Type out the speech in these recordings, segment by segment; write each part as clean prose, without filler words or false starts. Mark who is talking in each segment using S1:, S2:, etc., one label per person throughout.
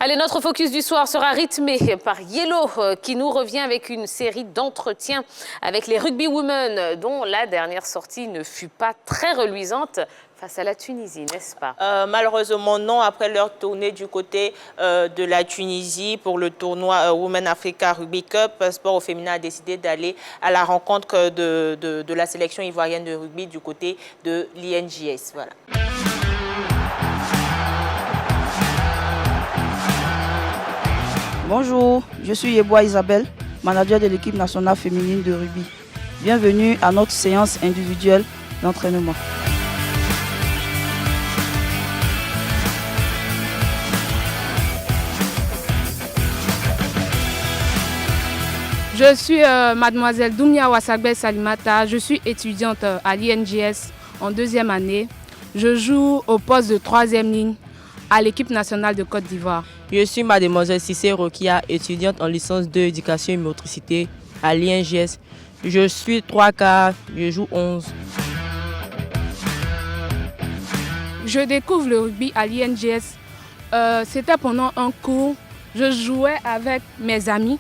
S1: Allez, notre focus du soir sera rythmé par Yellow qui nous revient avec une série d'entretiens avec les rugby women dont la dernière sortie ne fut pas très reluisante face à la Tunisie, n'est-ce pas?
S2: Malheureusement non, après leur tournée du côté de la Tunisie pour le tournoi Women Africa Rugby Cup, Sport au féminin a décidé d'aller à la rencontre de la sélection ivoirienne de rugby du côté de l'INJS. Voilà.
S3: Bonjour, je suis Yeboah Isabelle, manager de l'équipe nationale féminine de rugby. Bienvenue à notre séance individuelle d'entraînement.
S4: Je suis mademoiselle Doumia Wassagbe Salimata, je suis étudiante à l'INJS en 2e année. Je joue au poste de 3e ligne à l'équipe nationale de Côte d'Ivoire.
S5: Je suis mademoiselle Cissé Rokia, étudiante en licence 2 éducation et motricité à l'INJS. Je suis 3K, je joue 11.
S4: Je découvre le rugby à l'INJS. C'était pendant un cours, je jouais avec mes amis.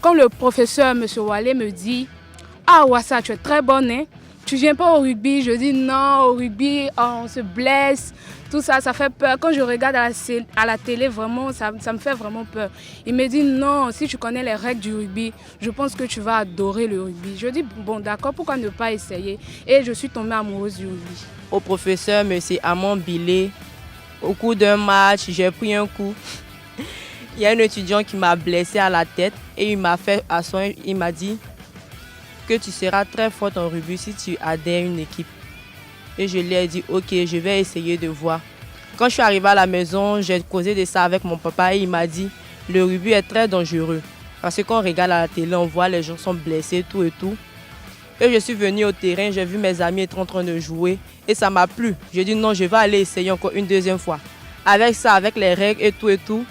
S4: Quand le professeur, M. Wale, me dit « Ah Wassa, tu es très bonne, hein? Tu viens pas au rugby ?» Je dis « Non, au rugby, on se blesse. » Tout ça, ça fait peur. Quand je regarde à la télé, vraiment, ça me fait vraiment peur. Il me dit « Non, si tu connais les règles du rugby, je pense que tu vas adorer le rugby. » Je dis « Bon, d'accord, pourquoi ne pas essayer ?» Et je suis tombée amoureuse du rugby.
S5: Au professeur, M. Amon Bilé, au cours d'un match, j'ai pris un coup. Il y a un étudiant qui m'a blessé à la tête et il m'a fait asseoir, il m'a dit que tu seras très forte en rugby si tu adhères à une équipe. Et je lui ai dit ok, je vais essayer de voir. Quand je suis arrivée à la maison, j'ai causé de ça avec mon papa et il m'a dit le rugby est très dangereux. Parce que quand on regarde à la télé, on voit les gens sont blessés, tout et tout. Et je suis venue au terrain, j'ai vu mes amis être en train de jouer et ça m'a plu. J'ai dit non, je vais aller essayer encore une deuxième fois. Avec ça, avec les règles et tout,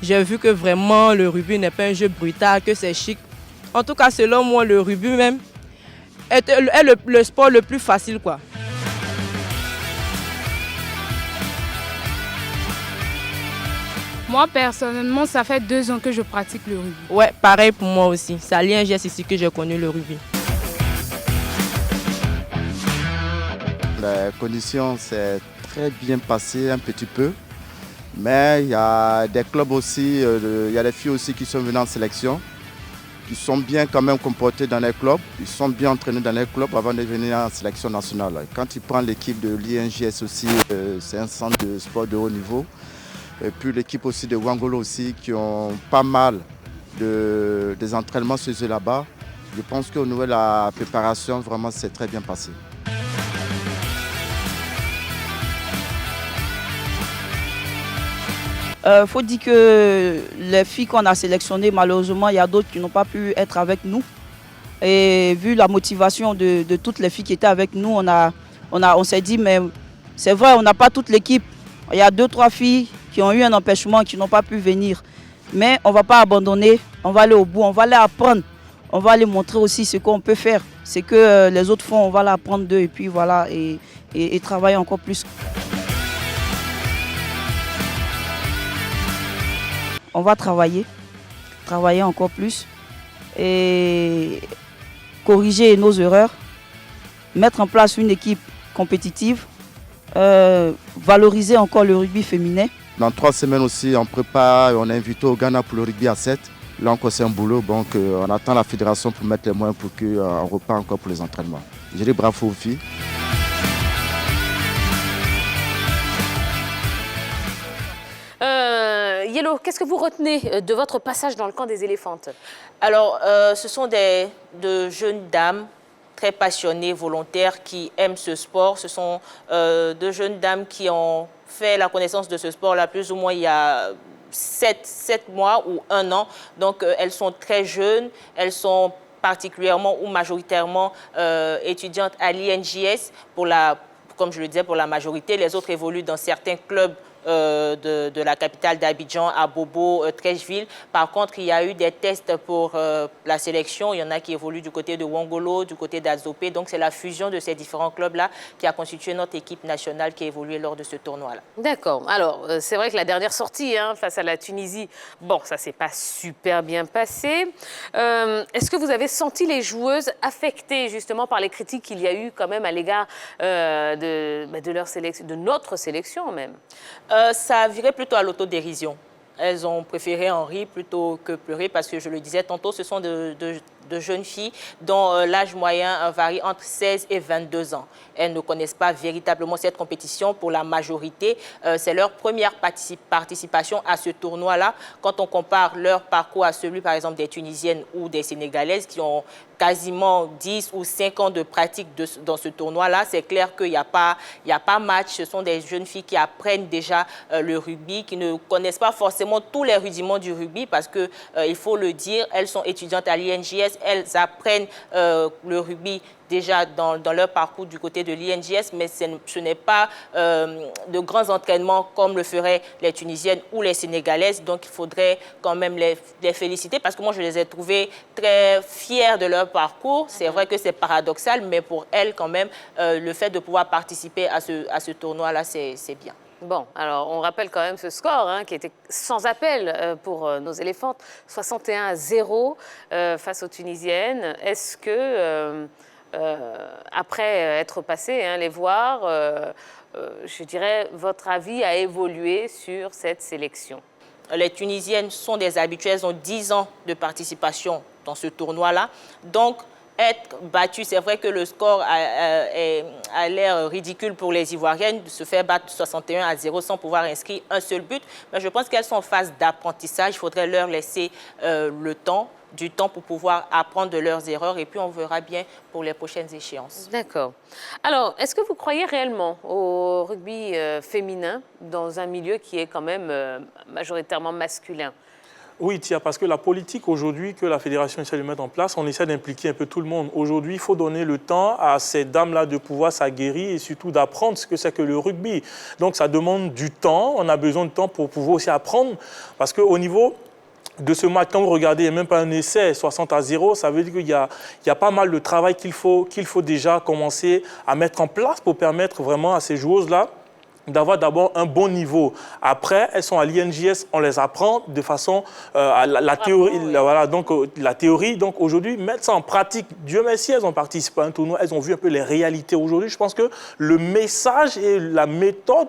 S5: j'ai vu que vraiment le rugby n'est pas un jeu brutal, que c'est chic. En tout cas, selon moi, le rugby même est le sport le plus facile, quoi.
S4: Moi, personnellement, ça fait 2 ans que je pratique le rugby.
S5: Ouais, pareil pour moi aussi. C'est à l'INJS ici que j'ai connu le rugby.
S6: Les conditions s'est très bien passées un petit peu. Mais il y a des clubs aussi, il y a des filles aussi qui sont venues en sélection, qui sont bien quand même comportées dans les clubs, ils sont bien entraînés dans les clubs avant de venir en sélection nationale. Quand ils prennent l'équipe de l'INJS aussi, c'est un centre de sport de haut niveau. Et puis l'équipe aussi de Wangolo aussi, qui ont pas mal des entraînements chez eux là-bas. Je pense qu'au niveau de la préparation, vraiment, c'est très bien passé.
S3: Faut dire que les filles qu'on a sélectionnées, malheureusement, il y a d'autres qui n'ont pas pu être avec nous. Et vu la motivation de toutes les filles qui étaient avec nous, on s'est dit, mais c'est vrai, on n'a pas toute l'équipe. Il y a 2-3 filles qui ont eu un empêchement, qui n'ont pas pu venir. Mais on ne va pas abandonner, on va aller au bout, on va aller apprendre. On va aller montrer aussi ce qu'on peut faire. Ce que les autres font, on va l'apprendre d'eux et puis voilà, et travailler encore plus. On va travailler encore plus et corriger nos erreurs, mettre en place une équipe compétitive, valoriser encore le rugby féminin. Dans 3 semaines aussi, on prépare, on est invité au Ghana pour le rugby à 7. Là encore c'est un boulot, donc on attend la fédération pour mettre les moyens pour qu'on repart encore pour les entraînements. Je dis bravo aux filles.
S1: Yellow, qu'est-ce que vous retenez de votre passage dans le camp des éléphantes?
S2: Alors, ce sont de jeunes dames très passionnées, volontaires, qui aiment ce sport. Ce sont de jeunes dames qui ont fait la connaissance de ce sport-là plus ou moins il y a 7 mois ou 1 an. Donc, elles sont très jeunes, elles sont particulièrement ou majoritairement étudiantes à l'INJS comme je le disais, pour la majorité. Les autres évoluent dans certains clubs de la capitale d'Abidjan à Bobo, Treichville. Par contre, il y a eu des tests pour la sélection. Il y en a qui évoluent du côté de Wongolo, du côté d'Azopé. Donc, c'est la fusion de ces différents clubs-là qui a constitué notre équipe nationale qui a évolué lors de ce tournoi-là.
S1: D'accord. Alors, c'est vrai que la dernière sortie face à la Tunisie, bon, ça ne s'est pas super bien passé. Est-ce que vous avez senti les joueuses affectées justement par les critiques qu'il y a eu quand même à l'égard de leur sélection, de notre sélection même?
S2: Ça a viré plutôt à l'autodérision. Elles ont préféré en rire plutôt que pleurer parce que, je le disais tantôt, ce sont de jeunes filles dont l'âge moyen varie entre 16 et 22 ans. Elles ne connaissent pas véritablement cette compétition pour la majorité. C'est leur première participation à ce tournoi-là. Quand on compare leur parcours à celui, par exemple, des Tunisiennes ou des Sénégalaises qui ont quasiment 10 ou 5 ans de pratique dans ce tournoi-là, c'est clair qu'il n'y a pas match. Ce sont des jeunes filles qui apprennent déjà le rugby, qui ne connaissent pas forcément tous les rudiments du rugby parce que, il faut le dire, elles sont étudiantes à l'INJS, elles apprennent le rugby déjà dans leur parcours du côté de l'INJS, mais ce n'est pas de grands entraînements comme le feraient les Tunisiennes ou les Sénégalaises. Donc, il faudrait quand même les féliciter parce que moi, je les ai trouvées très fières de leur parcours. C'est vrai que c'est paradoxal, mais pour elles, quand même, le fait de pouvoir participer à ce tournoi-là, c'est bien.
S1: Bon, alors on rappelle quand même ce score qui était sans appel pour nos éléphantes, 61-0 face aux Tunisiennes. Est-ce que, après être passé, les voir, je dirais, votre avis a évolué sur cette sélection?
S2: Les Tunisiennes sont des habituées, elles ont 10 ans de participation dans ce tournoi-là. Donc, être battu, c'est vrai que le score a l'air ridicule pour les Ivoiriennes, de se faire battre 61-0 sans pouvoir inscrire un seul but. Mais je pense qu'elles sont en phase d'apprentissage. Il faudrait leur laisser du temps pour pouvoir apprendre de leurs erreurs et puis on verra bien pour les prochaines échéances.
S1: D'accord. Alors, est-ce que vous croyez réellement au rugby féminin dans un milieu qui est quand même majoritairement masculin?
S7: Oui, Tia, parce que la politique aujourd'hui que la fédération essaie de mettre en place, on essaie d'impliquer un peu tout le monde. Aujourd'hui, il faut donner le temps à ces dames-là de pouvoir s'aguerrir et surtout d'apprendre ce que c'est que le rugby. Donc, ça demande du temps. On a besoin de temps pour pouvoir aussi apprendre. Parce qu'au niveau de ce match, quand vous regardez, il n'y a même pas un essai 60-0, ça veut dire qu'il y a pas mal de travail qu'il faut déjà commencer à mettre en place pour permettre vraiment à ces joueuses-là d'avoir d'abord un bon niveau. Après, elles sont à l'INJS, on les apprend de façon la théorie. Oui. Voilà, donc la théorie. Donc aujourd'hui, mettre ça en pratique. Dieu merci, elles ont participé à un tournoi, elles ont vu un peu les réalités aujourd'hui. Je pense que le message et la méthode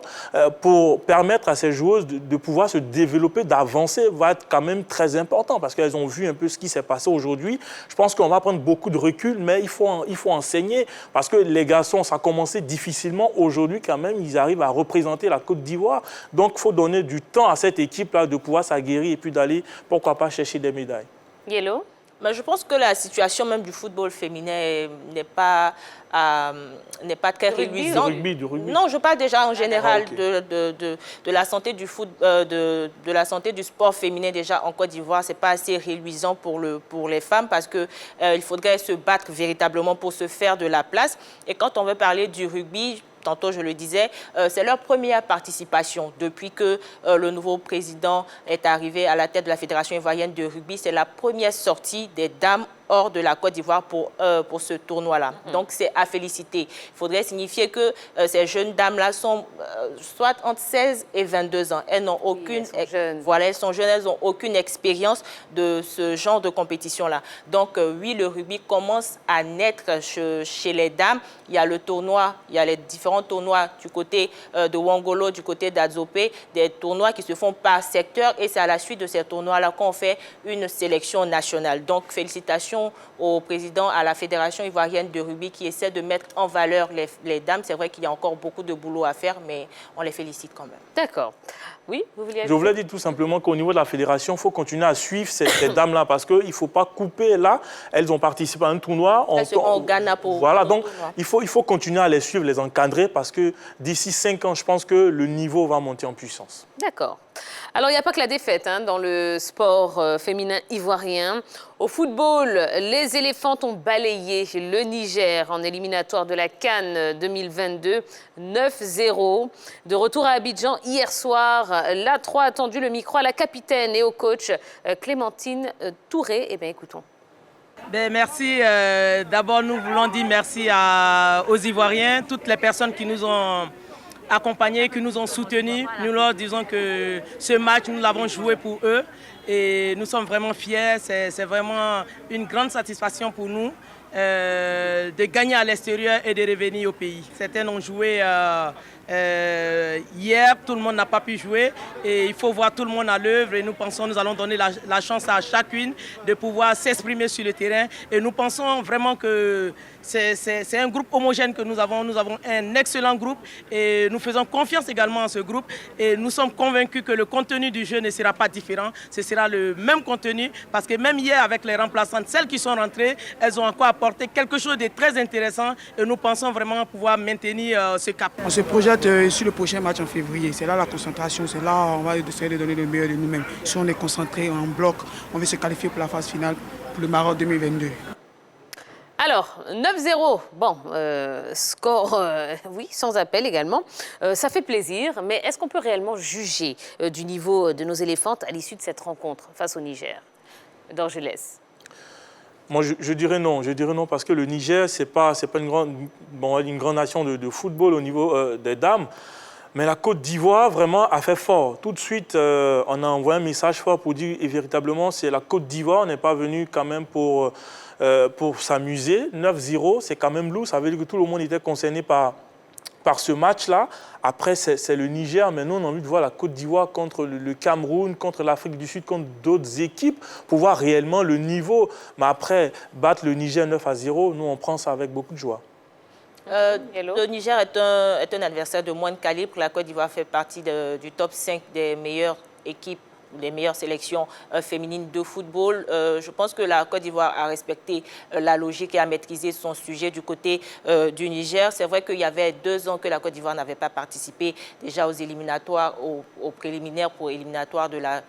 S7: pour permettre à ces joueuses de pouvoir se développer, d'avancer, va être quand même très important parce qu'elles ont vu un peu ce qui s'est passé aujourd'hui. Je pense qu'on va prendre beaucoup de recul, mais il faut enseigner parce que les garçons, ça a commencé difficilement. Aujourd'hui, quand même, ils arrivent à représenter la Côte d'Ivoire. Donc, il faut donner du temps à cette équipe-là de pouvoir s'aguerrir et puis d'aller, pourquoi pas, chercher des médailles.
S1: Yellow?
S2: Mais je pense que la situation même du football féminin n'est pas très réluisante.
S7: Du rugby.
S2: Non, je parle déjà en général de la santé du foot, de la santé du sport féminin déjà en Côte d'Ivoire. C'est pas assez réluisant pour les femmes parce que il faudrait se battre véritablement pour se faire de la place. Et quand on veut parler du rugby, tantôt je le disais, c'est leur première participation. Depuis que le nouveau président est arrivé à la tête de la Fédération ivoirienne de rugby, c'est la première sortie des dames hors de la Côte d'Ivoire pour ce tournoi-là. Donc, c'est à féliciter. Il faudrait signifier que ces jeunes dames-là sont soit entre 16 et 22 ans. Elles n'ont aucune... Voilà, elles sont jeunes, elles n'ont aucune expérience de ce genre de compétition-là. Donc, oui, le rugby commence à naître chez les dames. Il y a le tournoi, il y a les différents tournois du côté de Wongolo, du côté d'Azopé, des tournois qui se font par secteur et c'est à la suite de ces tournois-là qu'on fait une sélection nationale. Donc, félicitations au président, à la Fédération ivoirienne de rugby qui essaie de mettre en valeur les dames. C'est vrai qu'il y a encore beaucoup de boulot à faire, mais on les félicite quand même.
S1: D'accord. Oui, vous vouliez ajouter?
S7: Je voulais dire tout simplement qu'au niveau de la fédération, il faut continuer à suivre ces dames-là parce qu'il ne faut pas couper là. Elles ont participé à un tournoi.
S2: Elles seront au Ghana pour...
S7: Voilà, donc il faut continuer à les suivre, les encadrer parce que d'ici 5 ans, je pense que le niveau va monter en puissance.
S1: D'accord. Alors, il n'y a pas que la défaite dans le sport féminin ivoirien. Au football, les éléphants ont balayé le Niger en éliminatoire de la CAN 2022, 9-0. De retour à Abidjan hier soir, la 3 a tendu le micro à la capitaine et au coach Clémentine Touré. Eh bien, écoutons.
S8: Merci. D'abord, nous voulons dire merci aux Ivoiriens, toutes les personnes qui nous ont accompagnés, qui nous ont soutenus. Nous leur disons que ce match, nous l'avons joué pour eux et nous sommes vraiment fiers. C'est vraiment une grande satisfaction pour nous de gagner à l'extérieur et de revenir au pays. Certains ont joué hier, tout le monde n'a pas pu jouer et il faut voir tout le monde à l'œuvre et nous pensons que nous allons donner la chance à chacune de pouvoir s'exprimer sur le terrain et nous pensons vraiment que c'est un groupe homogène que nous avons un excellent groupe et nous faisons confiance également à ce groupe et nous sommes convaincus que le contenu du jeu ne sera pas différent, ce sera le même contenu parce que même hier avec les remplaçantes, celles qui sont rentrées, elles ont encore apporté quelque chose de très intéressant et nous pensons vraiment pouvoir maintenir ce cap.
S9: On se projette sur le prochain match en février, c'est là la concentration, c'est là on va essayer de donner le meilleur de nous-mêmes. Si on est concentré en bloc, on veut se qualifier pour la phase finale pour le Maroc 2022.
S1: Alors, 9-0, bon, score, oui, sans appel également. Ça fait plaisir, mais est-ce qu'on peut réellement juger du niveau de nos éléphantes à l'issue de cette rencontre face au Niger? Dorgelès.
S7: Moi, je dirais non. Je dirais non parce que le Niger, c'est pas une grande nation de football au niveau des dames. Mais la Côte d'Ivoire, vraiment, a fait fort. Tout de suite, on a envoyé un message fort pour dire, et véritablement, c'est la Côte d'Ivoire. On n'est pas venu quand même pour s'amuser. 9-0, c'est quand même lourd. Ça veut dire que tout le monde était concerné par ce match-là. Après, c'est le Niger. Mais nous, on a envie de voir la Côte d'Ivoire contre le Cameroun, contre l'Afrique du Sud, contre d'autres équipes, pour voir réellement le niveau. Mais après, battre le Niger 9-0, nous, on prend ça avec beaucoup de joie.
S2: Le Niger est un adversaire de moins de calibre. La Côte d'Ivoire fait partie du top 5 des meilleures équipes, les meilleures sélections féminines de football. Je pense que la Côte d'Ivoire a respecté la logique et a maîtrisé son sujet du côté du Niger. C'est vrai qu'il y avait 2 ans que la Côte d'Ivoire n'avait pas participé déjà aux éliminatoires, aux préliminaires pour éliminatoires de la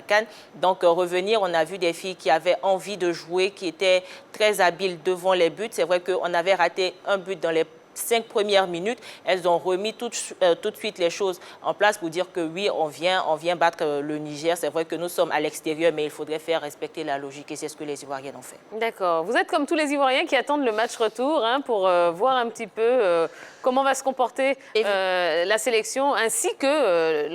S2: CAN. Donc revenir, on a vu des filles qui avaient envie de jouer, qui étaient très habiles devant les buts. C'est vrai qu'on avait raté un but dans les 5 premières minutes, elles ont remis tout de suite les choses en place pour dire que oui, on vient battre le Niger. C'est vrai que nous sommes à l'extérieur, mais il faudrait faire respecter la logique et c'est ce que les Ivoiriennes ont fait. D'accord.
S1: Vous êtes comme tous les Ivoiriens qui attendent le match retour pour voir un petit peu comment va se comporter la sélection ainsi que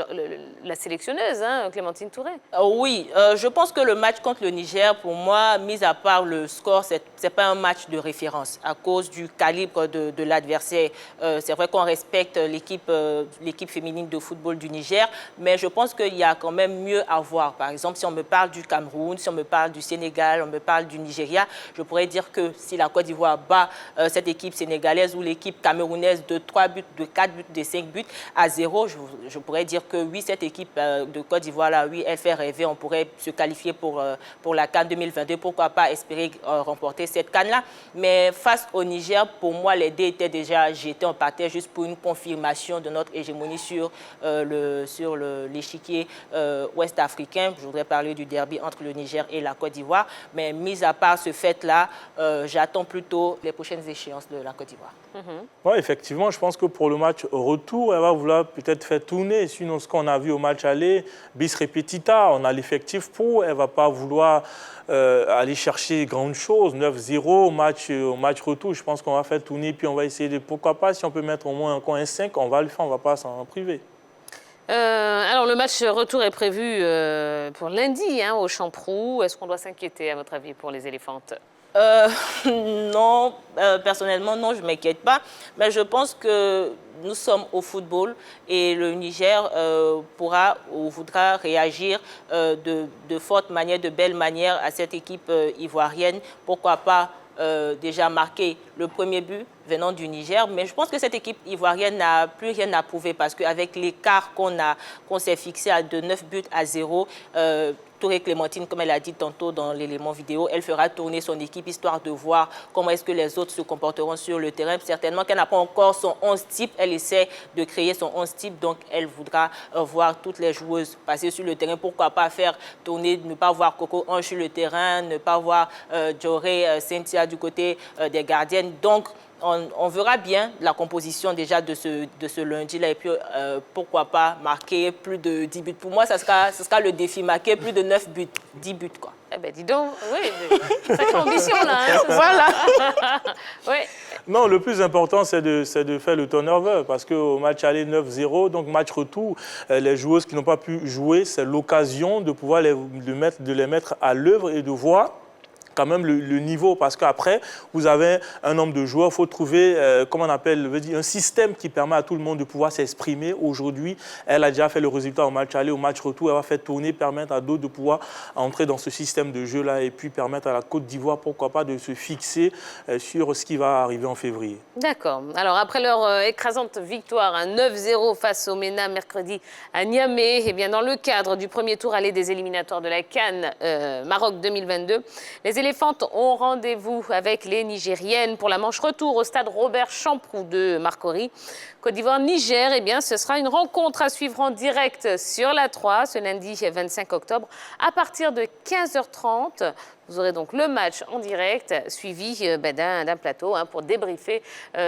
S1: la sélectionneuse, Clémentine Touré.
S2: Oui, je pense que le match contre le Niger, pour moi, mis à part le score, c'est pas un match de référence à cause du calibre de l'adversaire. C'est vrai qu'on respecte l'équipe féminine de football du Niger, mais je pense qu'il y a quand même mieux à voir. Par exemple, si on me parle du Cameroun, si on me parle du Sénégal, on me parle du Nigeria, je pourrais dire que si la Côte d'Ivoire bat cette équipe sénégalaise ou l'équipe camerounaise de 3 buts, de 4 buts, de 5 buts à 0, je pourrais dire que oui, cette équipe de Côte d'Ivoire-là, oui, elle fait rêver. On pourrait se qualifier pour la CAN 2022. Pourquoi pas espérer remporter cette CAN-là. Mais face au Niger, pour moi, les dés étaient déjà jetés. On partait juste pour une confirmation de notre hégémonie sur l'échiquier ouest-africain. Je voudrais parler du derby entre le Niger et la Côte d'Ivoire. Mais mis à part ce fait-là, j'attends plutôt les prochaines échéances de la Côte d'Ivoire.
S7: Oui, effectivement, je pense que pour le match retour, elle va vouloir peut-être faire tourner. Sinon, ce qu'on a vu au match aller, bis repetita, on a l'effectif pour. Elle ne va pas vouloir aller chercher grande chose. 9-0, match retour, je pense qu'on va faire tourner. Puis on va essayer de, pourquoi pas, si on peut mettre au moins encore un 5, on va le faire, on ne va pas s'en priver.
S1: Alors, le match retour est prévu pour lundi au Champrou. Est-ce qu'on doit s'inquiéter, à votre avis, pour les éléphantes?
S2: Non, personnellement, non, je ne m'inquiète pas. Mais je pense que nous sommes au football et le Niger pourra ou voudra réagir de forte manière, de belle manière à cette équipe ivoirienne. Pourquoi pas déjà marquer le premier but venant du Niger. Mais je pense que cette équipe ivoirienne n'a plus rien à prouver parce qu'avec l'écart qu'on s'est fixé de 9 buts à 0, Touré Clémentine, comme elle a dit tantôt dans l'élément vidéo, elle fera tourner son équipe histoire de voir comment est-ce que les autres se comporteront sur le terrain. Certainement qu'elle n'a pas encore son 11 type, elle essaie de créer son 11 type, donc elle voudra voir toutes les joueuses passer sur le terrain. Pourquoi pas faire tourner, ne pas voir Coco Ange sur le terrain, ne pas voir Joré, Cynthia du côté des gardiennes. Donc, on verra bien la composition déjà de ce lundi-là et puis pourquoi pas marquer plus de 10 buts. Pour moi, ce sera le défi, marquer plus de 9 buts, 10 buts quoi.
S1: Eh bien, dis donc, oui, sacrée ambition là. Hein,
S2: voilà.
S1: Oui.
S7: Non, le plus important, c'est de faire le turnover parce qu'au match aller 9-0, donc match retour, les joueuses qui n'ont pas pu jouer, c'est l'occasion de pouvoir les mettre à l'œuvre et de voir quand même le niveau, parce qu'après, vous avez un nombre de joueurs, il faut trouver, comment on appelle, un système qui permet à tout le monde de pouvoir s'exprimer. Aujourd'hui, elle a déjà fait le résultat au match aller, au match retour, elle va faire tourner, permettre à d'autres de pouvoir entrer dans ce système de jeu-là et puis permettre à la Côte d'Ivoire, pourquoi pas, de se fixer sur ce qui va arriver en février. D'accord.
S1: Alors, après leur écrasante victoire, 9-0 face au MENA mercredi à Niamey, eh bien, dans le cadre du premier tour aller des éliminatoires de la CAN Maroc 2022, les éléphantes ont rendez-vous avec les Nigériennes pour la manche retour au stade Robert Champroux de Marcory. Côte d'Ivoire-Niger, eh bien, ce sera une rencontre à suivre en direct sur la 3 ce lundi 25 octobre à partir de 15h30. Vous aurez donc le match en direct suivi d'un plateau pour débriefer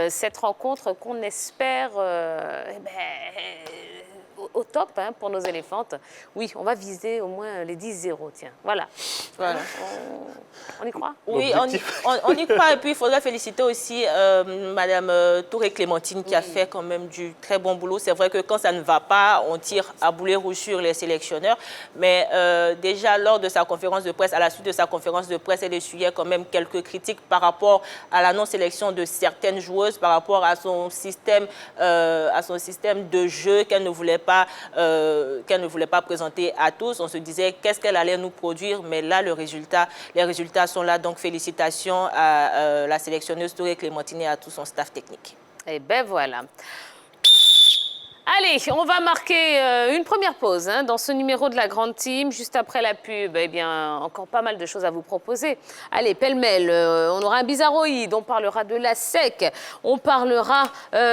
S1: cette rencontre qu'on espère au top pour nos éléphantes. Oui, on va viser au moins les 10-0, tiens. Voilà. On y croit?
S2: Oui, on y croit. Et puis, il faudrait féliciter aussi Madame Touré Clémentine qui a fait quand même du très bon boulot. C'est vrai que quand ça ne va pas, on tire à boulet rouge sur les sélectionneurs. Mais déjà, lors de sa conférence de presse, à la suite de sa conférence de presse, elle essuyait quand même quelques critiques par rapport à la non-sélection de certaines joueuses, par rapport à son système de jeu qu'elle ne voulait pas présenter à tous. On se disait qu'est-ce qu'elle allait nous produire, mais là, les résultats sont là. Donc, félicitations à la sélectionneuse Touré Clémentine et à tout son staff technique.
S1: Et ben voilà. Allez, on va marquer une première pause dans ce numéro de la Grande Team. Juste après la pub, eh bien, encore pas mal de choses à vous proposer. Allez, pêle-mêle, on aura un bizarroïde, on parlera de la SEC, on parlera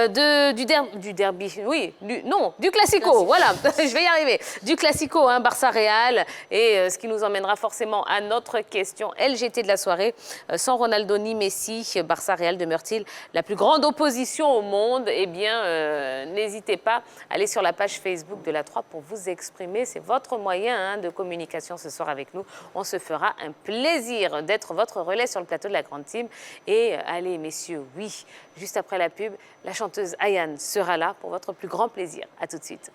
S1: du derby, oui, du Classico, voilà, je vais y arriver. Du Classico, Barça-Real, et ce qui nous emmènera forcément à notre question LGT de la soirée. Sans Ronaldo ni Messi, Barça-Real demeure-t-il la plus grande opposition au monde? Eh bien, n'hésitez pas. Allez sur la page Facebook de la 3 pour vous exprimer. C'est votre moyen de communication ce soir avec nous. On se fera un plaisir d'être votre relais sur le plateau de la Grande Team. Et allez, messieurs, oui, juste après la pub, la chanteuse Ayane sera là pour votre plus grand plaisir. À tout de suite.